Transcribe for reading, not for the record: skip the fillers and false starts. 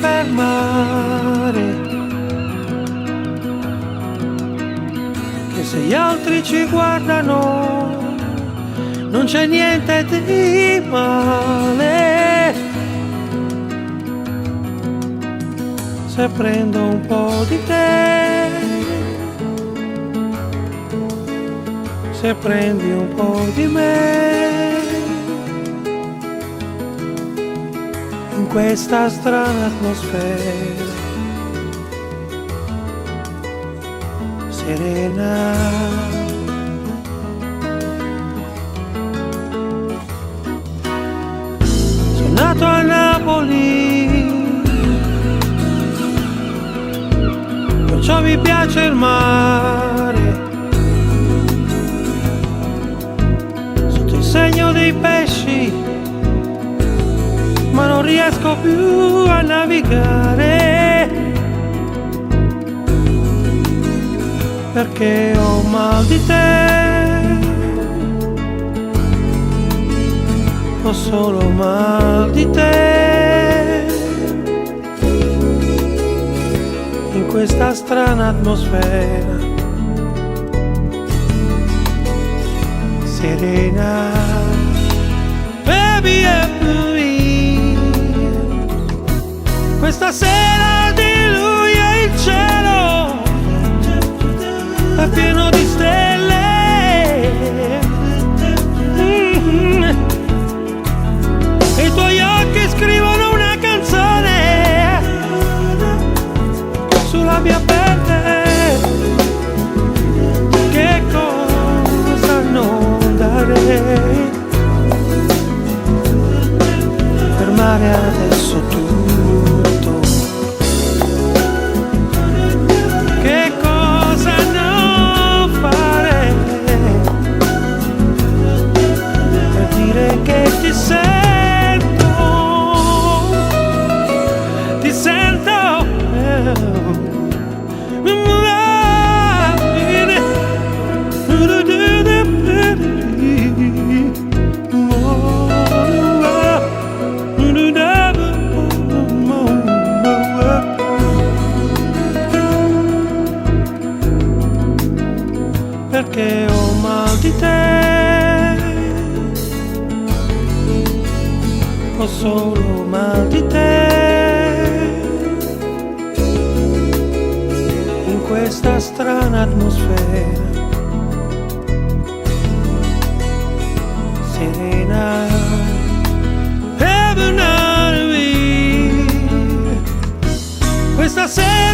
fermare, che se gli altri ci guardano non c'è niente di male. Se prendo un po' di te, se prendi un po' di me, in questa strana atmosfera serena. Sono nato a Napoli, perciò mi piace il mare, sotto il segno dei pesci, ma non riesco più a navigare, perché ho mal di te, ho solo mal di te, in questa strana atmosfera serena. Baby, questa sera di lui e il cielo è pieno di stelle. E i tuoi occhi scrivono una canzone sulla mia pelle. Che cosa non darei per mare adesso tutto. Che cosa non fare per dire che ti sento, ti sento. Perché ho mal di te, ho solo mal di te, in questa strana atmosfera serena. Questa sera